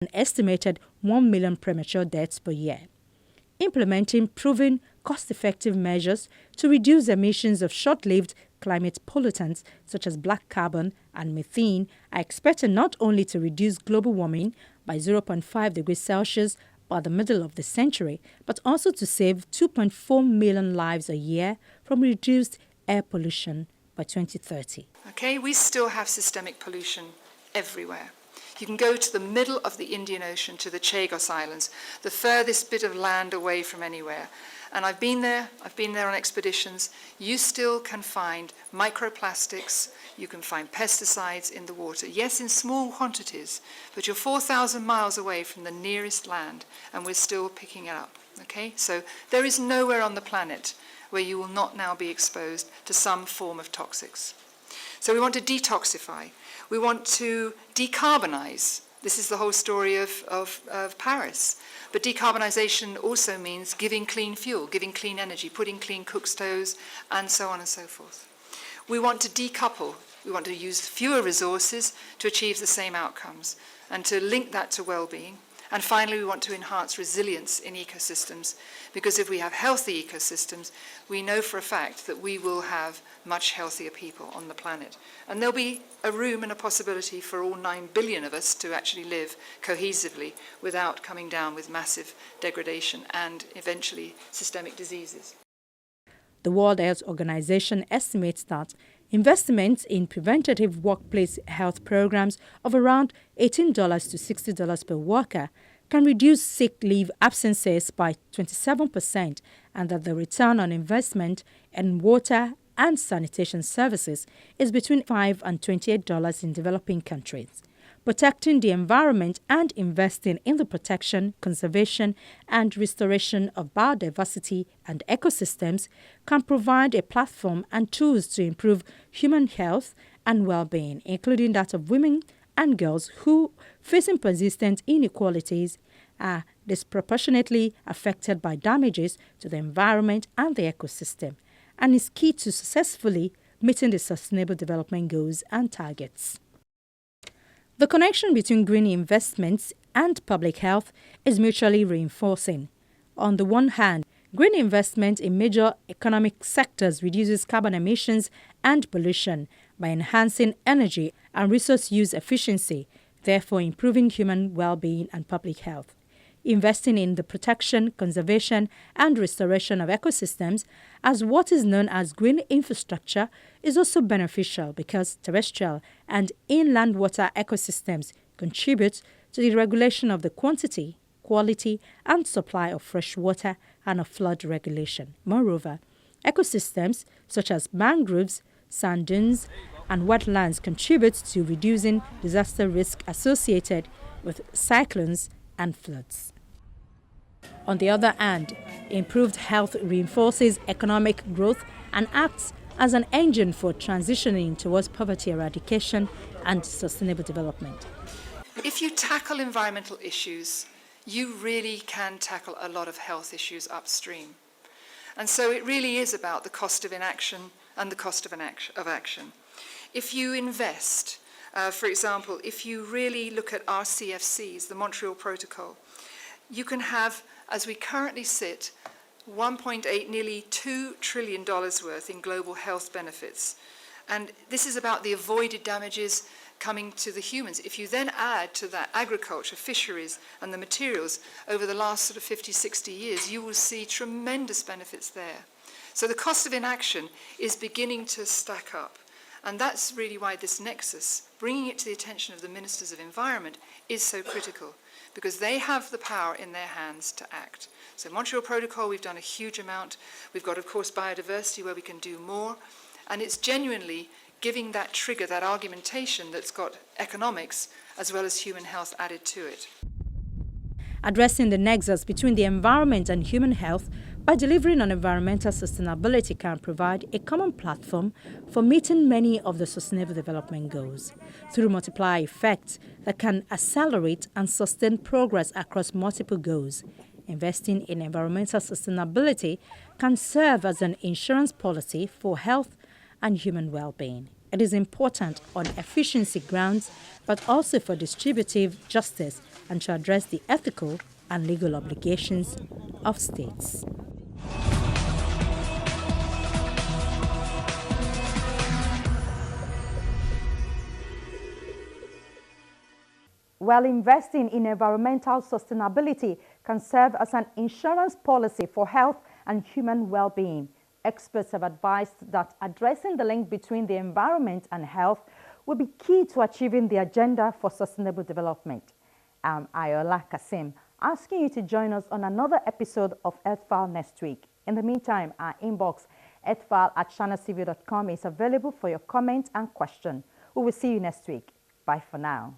an estimated 1 million premature deaths per year. Implementing proven cost-effective measures to reduce emissions of short-lived climate pollutants such as black carbon and methane are expected not only to reduce global warming by 0.5 degrees Celsius by the middle of the century, but also to save 2.4 million lives a year from reduced air pollution by 2030. Okay, we still have systemic pollution everywhere. You can go to the middle of the Indian Ocean, to the Chagos Islands, the furthest bit of land away from anywhere. And I've been there on expeditions. You still can find microplastics, you can find pesticides in the water. Yes, in small quantities, but you're 4,000 miles away from the nearest land, and we're still picking it up. Okay, so there is nowhere on the planet where you will not now be exposed to some form of toxics. So we want to detoxify. We want to decarbonize. This is the whole story of Paris. But decarbonisation also means giving clean fuel, giving clean energy, putting clean cook stoves, and so on and so forth. We want to decouple. We want to use fewer resources to achieve the same outcomes and to link that to well-being. And finally, we want to enhance resilience in ecosystems, because if we have healthy ecosystems, we know for a fact that we will have much healthier people on the planet. And there'll be a room and a possibility for all 9 billion of us to actually live cohesively without coming down with massive degradation and eventually systemic diseases. The World Health Organization estimates that investments in preventative workplace health programs of around $18 to $60 per worker can reduce sick leave absences by 27%, and that the return on investment in water and sanitation services is between $5 and $28 in developing countries. Protecting the environment and investing in the protection, conservation, and restoration of biodiversity and ecosystems can provide a platform and tools to improve human health and well-being, including that of women and girls who, facing persistent inequalities, are disproportionately affected by damages to the environment and the ecosystem, and is key to successfully meeting the Sustainable Development Goals and targets. The connection between green investments and public health is mutually reinforcing. On the one hand, green investment in major economic sectors reduces carbon emissions and pollution by enhancing energy and resource use efficiency, therefore improving human well-being and public health. Investing in the protection, conservation, and restoration of ecosystems as what is known as green infrastructure is also beneficial because terrestrial and inland water ecosystems contribute to the regulation of the quantity, quality, and supply of fresh water and of flood regulation. Moreover, ecosystems such as mangroves, sand dunes, and wetlands contribute to reducing disaster risk associated with cyclones and floods. On the other hand, improved health reinforces economic growth and acts as an engine for transitioning towards poverty eradication and sustainable development. If you tackle environmental issues, you really can tackle a lot of health issues upstream. And so it really is about the cost of inaction and the cost of action. If you invest, for example, if you really look at our CFCs, the Montreal Protocol, you can have, as we currently sit, 1.8, nearly $2 trillion worth in global health benefits. And this is about the avoided damages coming to the humans. If you then add to that agriculture, fisheries, and the materials over the last sort of 50, 60 years, you will see tremendous benefits there. So the cost of inaction is beginning to stack up. And that's really why this nexus, bringing it to the attention of the Ministers of Environment, is so critical, because they have the power in their hands to act. So Montreal Protocol, we've done a huge amount. We've got, of course, biodiversity where we can do more. And it's genuinely giving that trigger, that argumentation that's got economics as well as human health added to it. Addressing the nexus between the environment and human health by delivering on environmental sustainability can provide a common platform for meeting many of the Sustainable Development Goals through multiplier effects that can accelerate and sustain progress across multiple goals. Investing in environmental sustainability can serve as an insurance policy for health and human well-being. It is important on efficiency grounds, but also for distributive justice and to address the ethical and legal obligations of states. While investing in environmental sustainability can serve as an insurance policy for health and human well-being, experts have advised that addressing the link between the environment and health will be key to achieving the agenda for sustainable development. I'm Ayola Kasim, asking you to join us on another episode of Earthfile next week. In the meantime, our inbox, earthfile@channelcv.com, is available for your comments and questions. We will see you next week. Bye for now.